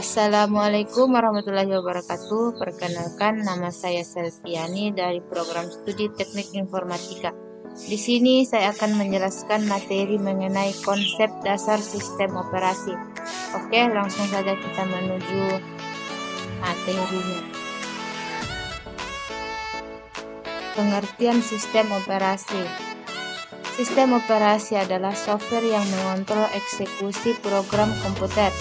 Assalamualaikum warahmatullahi wabarakatuh. Perkenalkan, nama saya Selviani dari program studi Teknik Informatika. Di sini saya akan menjelaskan materi mengenai konsep dasar sistem operasi. Oke, langsung saja kita menuju materinya. Pengertian sistem operasi. Sistem operasi adalah software yang mengontrol eksekusi program komputer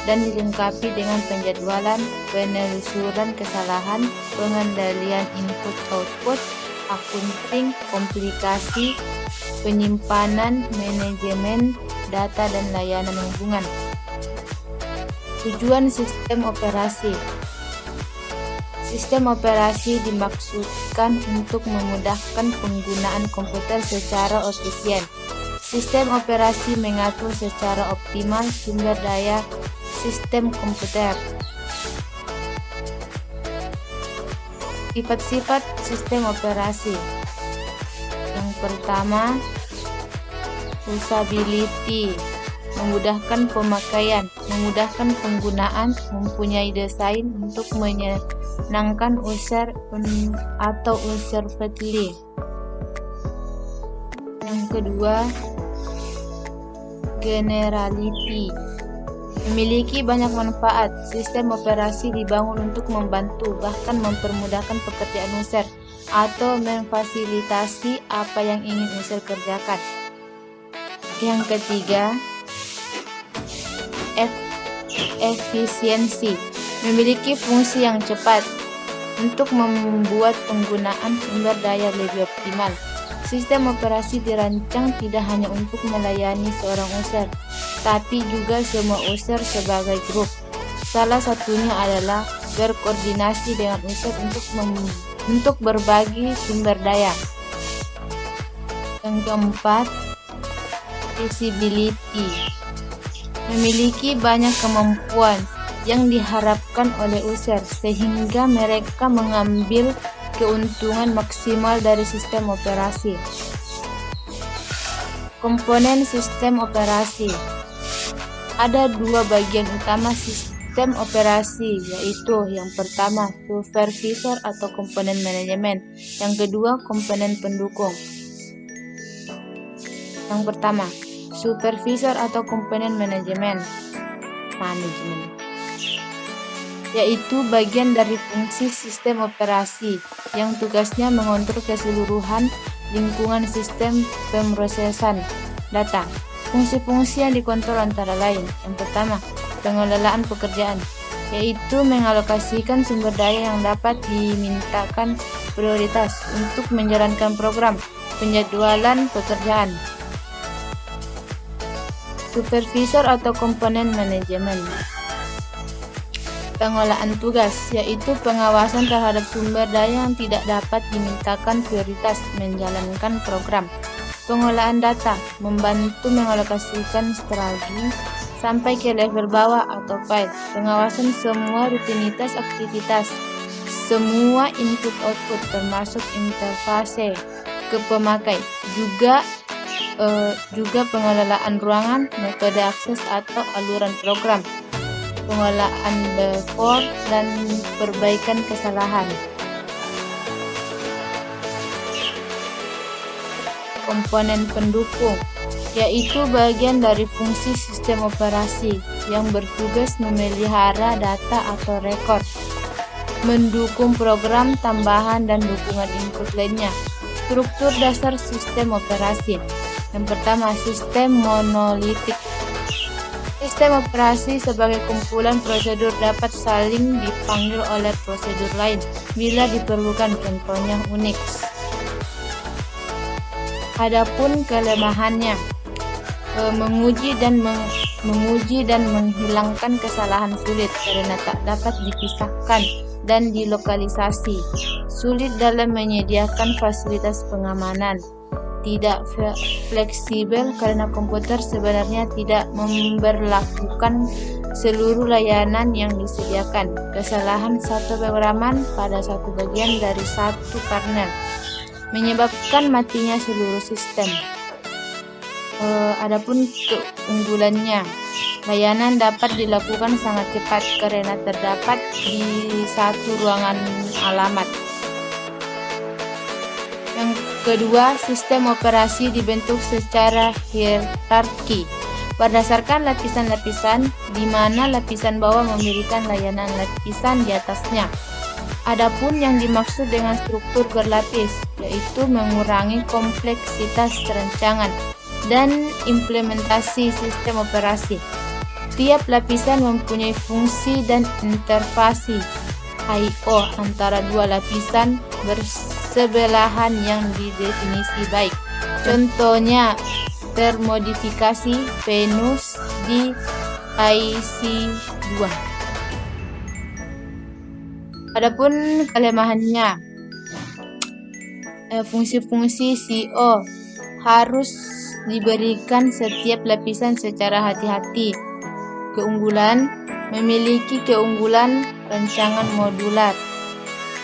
dan dilengkapi dengan penjadwalan, penelusuran kesalahan, pengendalian input-output, akunting, komplikasi, penyimpanan, manajemen data, dan layanan hubungan. Tujuan sistem operasi. Sistem operasi dimaksudkan untuk memudahkan penggunaan komputer secara efisien. Sistem operasi mengatur secara optimal sumber daya sistem komputer. Sifat-sifat sistem operasi. Yang pertama, usability, memudahkan pemakaian, memudahkan penggunaan, mempunyai desain untuk menyenangkan user atau user friendly. Yang kedua, generality, memiliki banyak manfaat. Sistem operasi dibangun untuk membantu, bahkan mempermudahkan pekerjaan user atau memfasilitasi apa yang ingin user kerjakan. Yang ketiga, efisiensi, memiliki fungsi yang cepat untuk membuat penggunaan sumber daya lebih optimal. Sistem operasi dirancang tidak hanya untuk melayani seorang user, tapi juga semua user sebagai grup. Salah satunya adalah berkoordinasi dengan user untuk berbagi sumber daya. Yang keempat, visibility, memiliki banyak kemampuan yang diharapkan oleh user sehingga mereka mengambil keuntungan maksimal dari sistem operasi. Komponen sistem operasi. Ada dua bagian utama sistem operasi, yaitu yang pertama supervisor atau komponen manajemen, yang kedua komponen pendukung. Yang pertama, supervisor atau komponen manajemen, yaitu bagian dari fungsi sistem operasi yang tugasnya mengontrol keseluruhan lingkungan sistem pemrosesan data. Fungsi-fungsi yang dikontrol antara lain: yang pertama, pengelolaan pekerjaan, yaitu mengalokasikan sumber daya yang dapat dimintakan prioritas untuk menjalankan program, penjadwalan pekerjaan. Supervisor atau komponen manajemen, pengelolaan tugas, yaitu pengawasan terhadap sumber daya yang tidak dapat dimintakan prioritas menjalankan program. Pengelolaan data, membantu mengalokasikan strategi sampai ke level bawah atau file. Pengawasan semua rutinitas aktivitas, semua input-output termasuk interfase ke pemakai. Juga pengelolaan ruangan, metode akses atau aluran program, pengelolaan buffer, dan perbaikan kesalahan. Komponen pendukung, yaitu bagian dari fungsi sistem operasi yang bertugas memelihara data atau rekor, mendukung program tambahan dan dukungan input lainnya. Struktur dasar sistem operasi. Yang pertama, sistem monolitik. Sistem operasi sebagai kumpulan prosedur dapat saling dipanggil oleh prosedur lain bila diperlukan, contohnya Unix. Adapun kelemahannya, menguji dan menghilangkan kesalahan sulit karena tak dapat dipisahkan dan dilokalisasi, sulit dalam menyediakan fasilitas pengamanan, tidak fleksibel karena komputer sebenarnya tidak memberlakukan seluruh layanan yang disediakan, kesalahan satu pemrograman pada satu bagian dari satu kernel, menyebabkan matinya seluruh sistem. Adapun keunggulannya, Layanan dapat dilakukan sangat cepat karena terdapat di satu ruangan alamat. Yang kedua, sistem operasi dibentuk secara hierarki berdasarkan lapisan-lapisan, di mana lapisan bawah memberikan layanan lapisan di atasnya. Adapun yang dimaksud dengan struktur berlapis, yaitu mengurangi kompleksitas rancangan dan implementasi sistem operasi. Tiap lapisan mempunyai fungsi dan interface I/O antara dua lapisan bersebelahan yang didefinisi baik. Contohnya, termodifikasi Venus di IC2. Adapun kelemahannya, fungsi-fungsi CO harus diberikan setiap lapisan secara hati-hati. Keunggulan, memiliki keunggulan rancangan modular.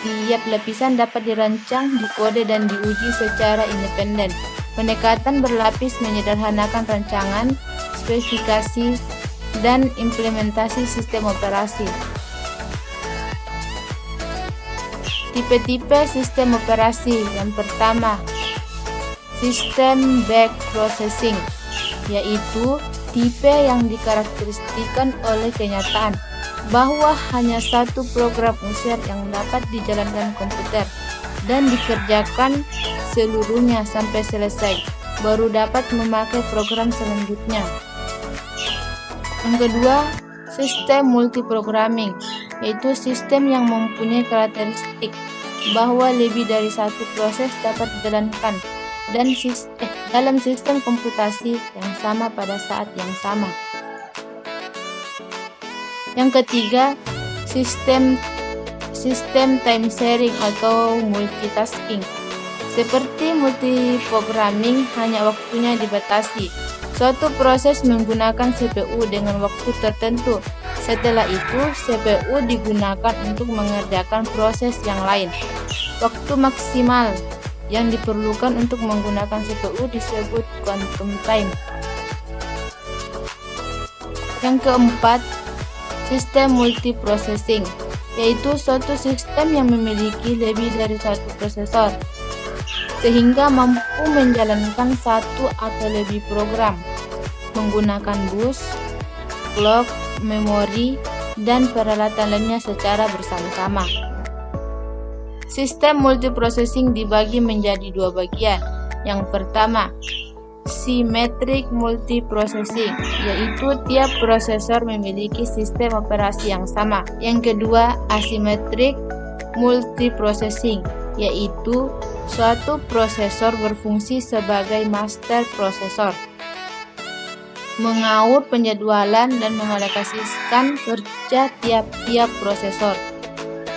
Tiap lapisan dapat dirancang, dikode, dan diuji secara independen. Pendekatan berlapis menyederhanakan rancangan, spesifikasi, dan implementasi sistem operasi. Tipe-tipe sistem operasi. Yang pertama, sistem back processing, yaitu tipe yang dikarakteristikkan oleh kenyataan bahwa hanya satu program user yang dapat dijalankan komputer dan dikerjakan seluruhnya sampai selesai, baru dapat memakai program selanjutnya. Yang kedua, sistem multiprogramming, yaitu sistem yang mempunyai karakteristik bahwa lebih dari satu proses dapat dijalankan dan dalam sistem komputasi yang sama pada saat yang sama. Yang ketiga, sistem time sharing atau multitasking. Seperti multiprogramming, hanya waktunya dibatasi. Suatu proses menggunakan CPU dengan waktu tertentu. Setelah itu, CPU digunakan untuk mengerjakan proses yang lain. Waktu maksimal yang diperlukan untuk menggunakan CPU disebut quantum time. Yang keempat, sistem multiprocessing, yaitu suatu sistem yang memiliki lebih dari satu prosesor, sehingga mampu menjalankan satu atau lebih program, menggunakan bus, clock, memori, dan peralatan lainnya secara bersama-sama. Sistem multiprocessing dibagi menjadi dua bagian. Yang pertama, symmetric multiprocessing, yaitu tiap prosesor memiliki sistem operasi yang sama. Yang kedua, asymmetric multiprocessing, yaitu suatu prosesor berfungsi sebagai master prosesor, mengatur penjadwalan dan mengalokasikan kerja tiap-tiap prosesor,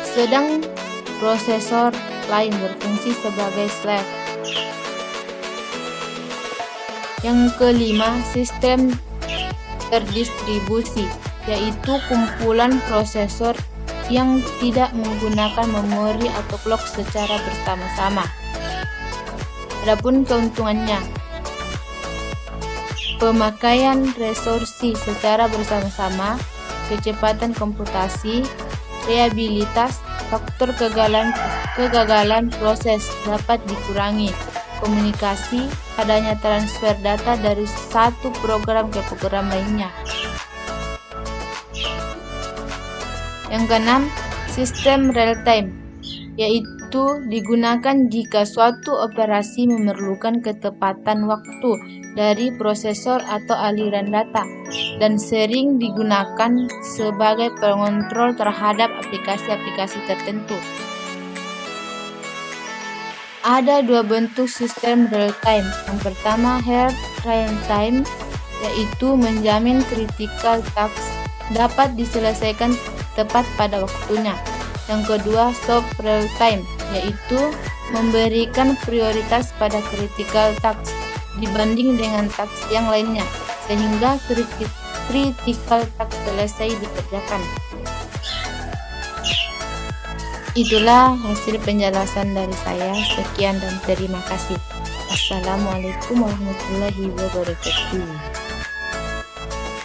sedang prosesor lain berfungsi sebagai slave. Yang kelima, sistem terdistribusi, yaitu kumpulan prosesor yang tidak menggunakan memori atau clock secara bersama-sama. Adapun keuntungannya, pemakaian resursi secara bersama-sama, kecepatan komputasi, reliabilitas, faktor kegagalan proses dapat dikurangi, komunikasi, adanya transfer data dari satu program ke program lainnya. Yang keenam, sistem real time, yaitu digunakan jika suatu operasi memerlukan ketepatan waktu dari prosesor atau aliran data, dan sering digunakan sebagai pengontrol terhadap aplikasi-aplikasi tertentu. Ada dua bentuk sistem real time. Yang pertama, hard real time, yaitu menjamin critical task dapat diselesaikan tepat pada waktunya. Yang kedua, soft real time, yaitu memberikan prioritas pada critical task dibanding dengan task yang lainnya, sehingga critical task selesai dikerjakan. Itulah hasil penjelasan dari saya. Sekian dan terima kasih. Assalamualaikum warahmatullahi wabarakatuh.